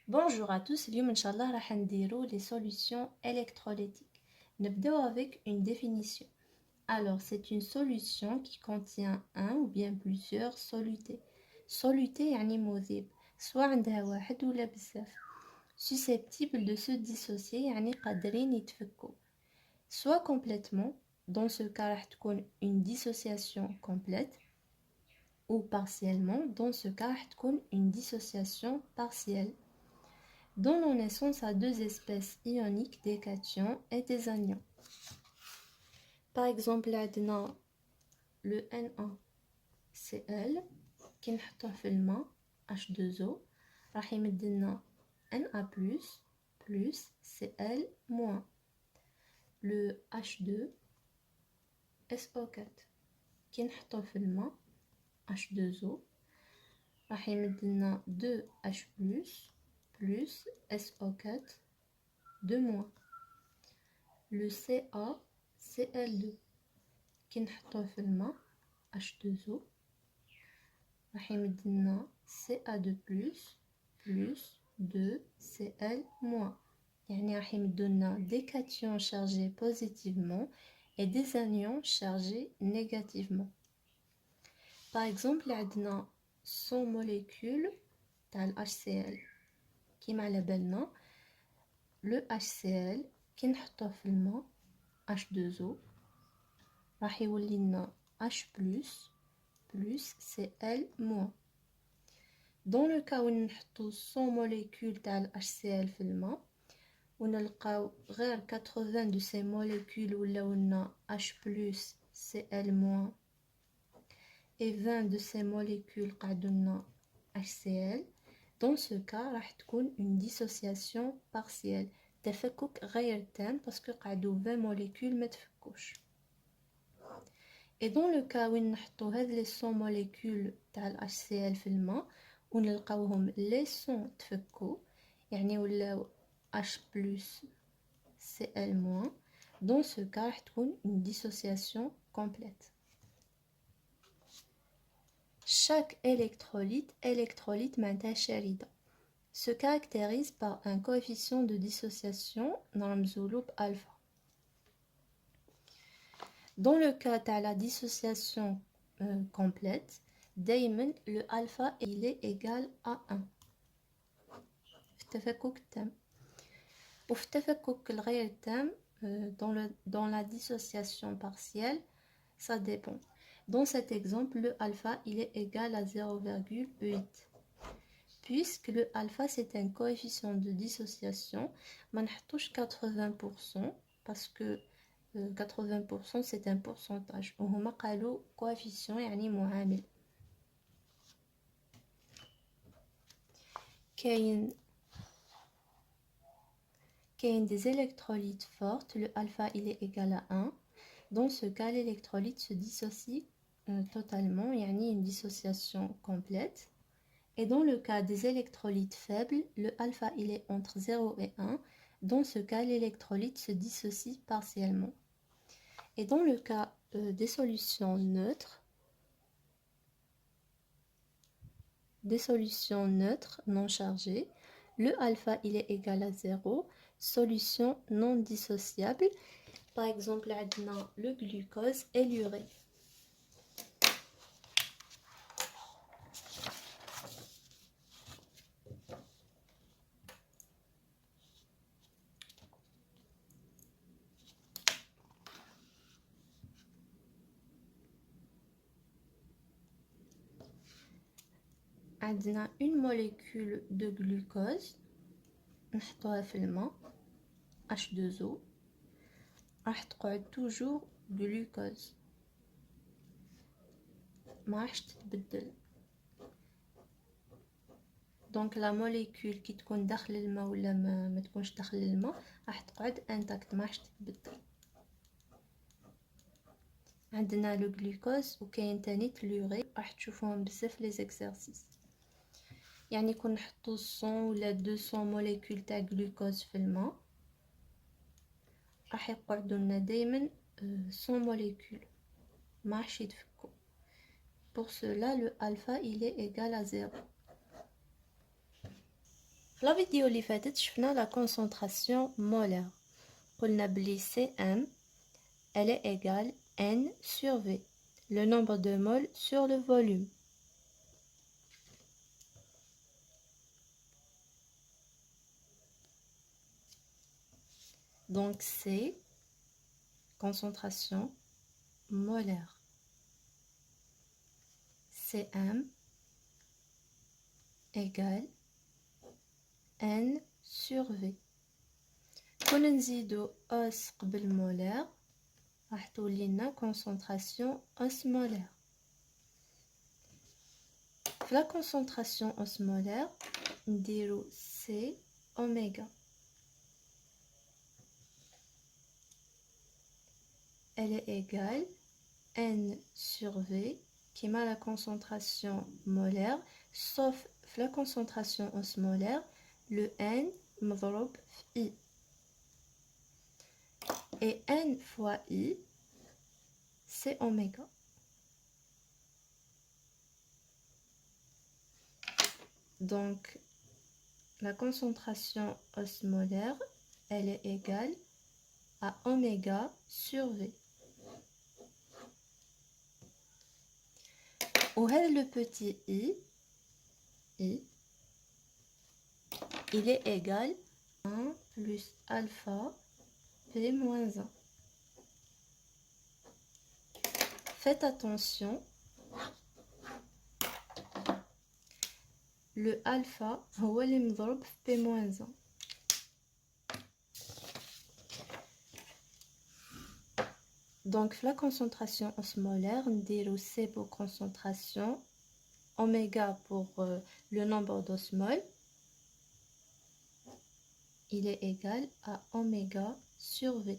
Bonjour à tous, اليوم إن شاء الله راح نديرو les solutions électrolytiques. نبداو avec une définition. Alors, c'est une solution qui contient un ou bien plusieurs solutés. Soluté يعني مذيب، سواء عندها واحد ولا بزاف. Susceptible de se dissocier يعني قادرين يتفكوا. Soit complètement, dans ce cas راح تكون une dissociation complète, ou partiellement, dans ce cas راح تكون une dissociation partielle. Donnons naissance à deux espèces ioniques des cations et des anions. Par exemple, عندنا le NaCl qui نحطوه في الماء H2O راح يمدلنا Na+, plus Cl-. Le H2SO4 qui نحطوه في الماء H2O راح يمدلنا 2H+, plus SO4 2-. Le CaCl2 كي نحطوه في الماء H2O راح يمدلنا Ca2 plus 2Cl-. يعني راح يمدولنا des cations chargés positivement et des anions chargés négativement. Par exemple عندنا 100 molécules تاع ال HCl كيما على بالنا le HCl كي نحطوه في الماء H2O راح يولي لنا H plus Cl-. Dans le cas وين نحطو 100 molécules تاع ال HCl في الماء ونلقاو غير 80 de ces molécules ولاو لنا H plus Cl- et 20 de ces molécules قعدوا لنا HCl. Dans ce cas راح تكون une dissociation partielle، تفكك غير تام باسكو قعدوا 20 molécules ما تفكوش. Et dans le cas وين نحطو هاد les 100 molécules تاع ال HCl في الماء ونلقاوهم les 100 تفكو يعني ولاو H plus Cl-. Dans ce cas راح تكون une dissociation complète. Chaque électrolyte معناتها شريدة se caractérise par un coefficient de dissociation نرمزولو alpha. Dans le cas de la dissociation complète, دايما le alpha il est égal à 1 في التفكك التام. وفي التفكك الغير تام dans la dissociation partielle, ça dépend. Dans cet exemple, le alpha il est égal à 0,8. Puisque le alpha c'est un coefficient de dissociation, ما نحطوش 80% parce que 80% c'est un pourcentage وهما قالوا coefficient يعني معامل. كاين des électrolytes fortes, le alpha il est égal à 1. Dans ce cas l'électrolyte se dissocie totalement يعني une dissociation complète. Et dans le cas des électrolytes faibles, le alpha il est entre 0 et 1. Dans ce cas l'électrolyte se dissocie partiellement. Et dans le cas des solutions neutres non chargées, le alpha il est égal à 0. Solution non dissociable, par exemple le glucose et l'urée. عندنا une molécule de glucose نحطوها في الماء H2O راح تقعد toujours glucose ما راحش تتبدل. دونك لا موليكول كي تكون داخل الماء ولا ما تكونش داخل الماء راح تقعد انتاكت ما راحش تتبدل. عندنا لو غلوكوز وكاين تاني لوري راح تشوفوهم بزاف لي زيكزارسيس. يعني كون نحطو 100 ولا 200 موليكول تاع غلوكوز في الماء راح يقعدوا لنا دائما 100 موليكول ما راحش يتفكوا. Pour cela le alpha il est égal à 0. في la vidéo اللي فاتت شفنا la concentration molaire. قلنا بلي Cm elle est égale N sur V, le nombre de moles sur le volume. Donc c'est concentration molaire. Cm égale N sur V. كون نزيدو os قبل molaire راح تولي لنا concentration osmolaire. في la concentration osmolaire نديرو C oméga. Elle est égale N sur V qui m'a la concentration molaire, sauf la concentration osmolaire, le N مضروب في I. Et N fois I, c'est oméga. Donc, la concentration osmolaire, elle est égale à oméga sur V. وهذا le petit I, il est égal à 1 plus alpha P moins 1. Faites attention, le alpha هو اللي مضروب في P moins 1. Donc la concentration osmolaire, نديرو C pour concentration, oméga pour le nombre d'osmoles, il est égal à oméga sur V.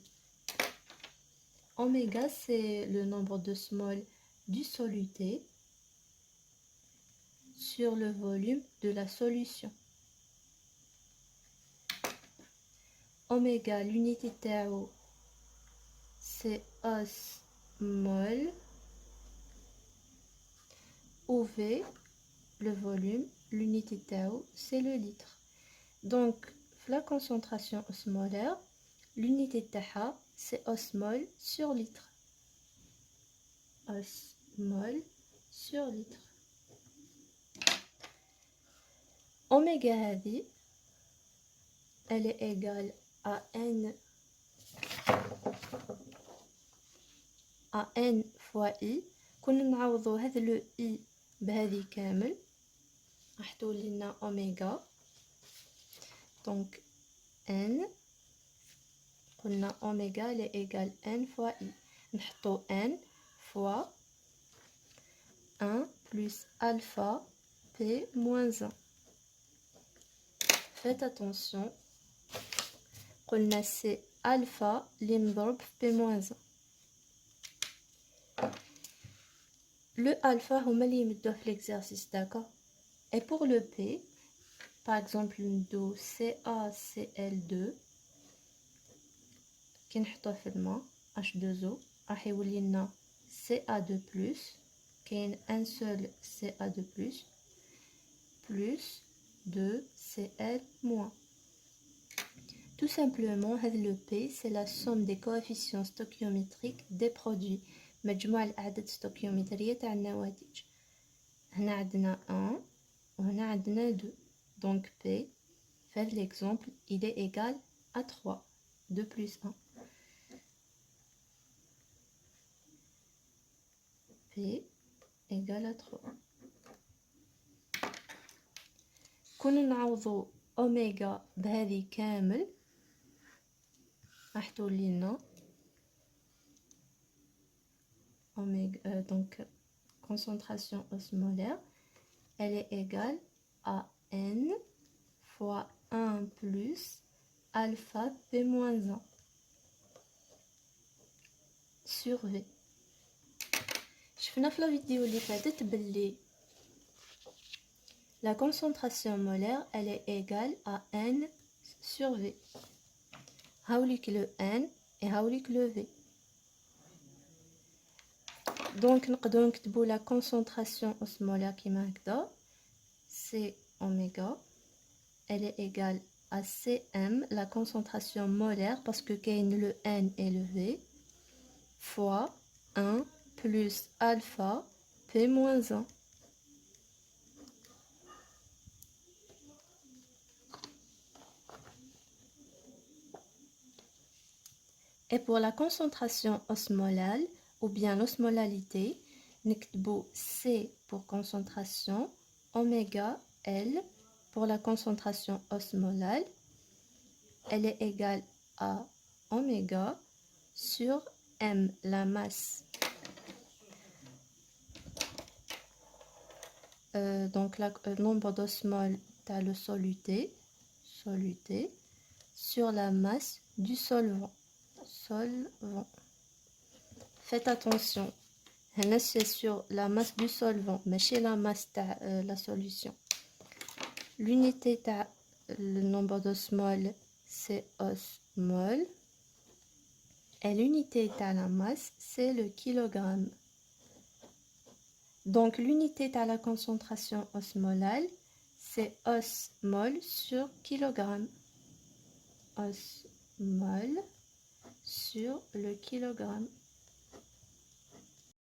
Oméga, c'est le nombre d'osmoles du soluté sur le volume de la solution. Oméga, l'unité tau, c'est osmol, ou V, le volume, l'unité tau, c'est le litre. Donc, la concentration osmolaire, l'unité taha, c'est osmol sur litre. Osmol sur litre. Oméga هذه, elle est égale à N fois I. كنا نعوضو هذا le I بهذه كامل راح تولي لنا اوميغا. Donc N, قلنا اوميغا est égal N fois I. نحطو N fois 1 plus alpha P moins 1. Faites attention, قلنا c'est alpha اللي مضروب في P moins 1. Le alpha هما اللي يمدوه في l'exercice, d'accord. Et pour le P, par exemple ندو CaCl2 كي نحطوه في الماء H2O راح يولي لنا Ca2+, كاين un seul Ca2+, plus 2Cl-. Tout simplement, le P, c'est la somme des coefficients stoichiométriques des produits. مجموع الأعداد الستوكيومترية تاع النواتج. هنا عندنا 1 وهنا عندنا 2. Donc P, fait l'exemple, il est égal à 3. 2 plus 1. P égale à 3. كنا نعوضو أوميغا بهذه كامل راح تولي لنا oméga, donc concentration osmolaire, elle est égale à N fois 1 plus alpha P moins 1 sur V. شفنا في la vidéo اللي فاتت باللي la concentration molaire, elle est égale à N sur V. هاوليك le N et هاوليك le V. Donc نقدروا نكتبوا la concentration osmolaire كيما هكذا, c'est oméga elle est égale à Cm, la concentration molaire, parce que le N est le V, fois 1 plus alpha P moins 1. Et pour la concentration osmolale, ou bien l'osmolalité, نكتبو C pour concentration, oméga L pour la concentration osmolale, elle est égale à oméga sur M, la masse. Donc le nombre d'osmoles dans le soluté sur la masse du solvant. Faites attention, c'est sur la masse du solvant, mais chez la masse de la solution. L'unité le nombre d'osmoles, c'est osmol. Et l'unité de la masse, c'est le kilogramme. Donc l'unité de la concentration osmolale, c'est osmol sur kilogramme. Osmol sur le kilogramme.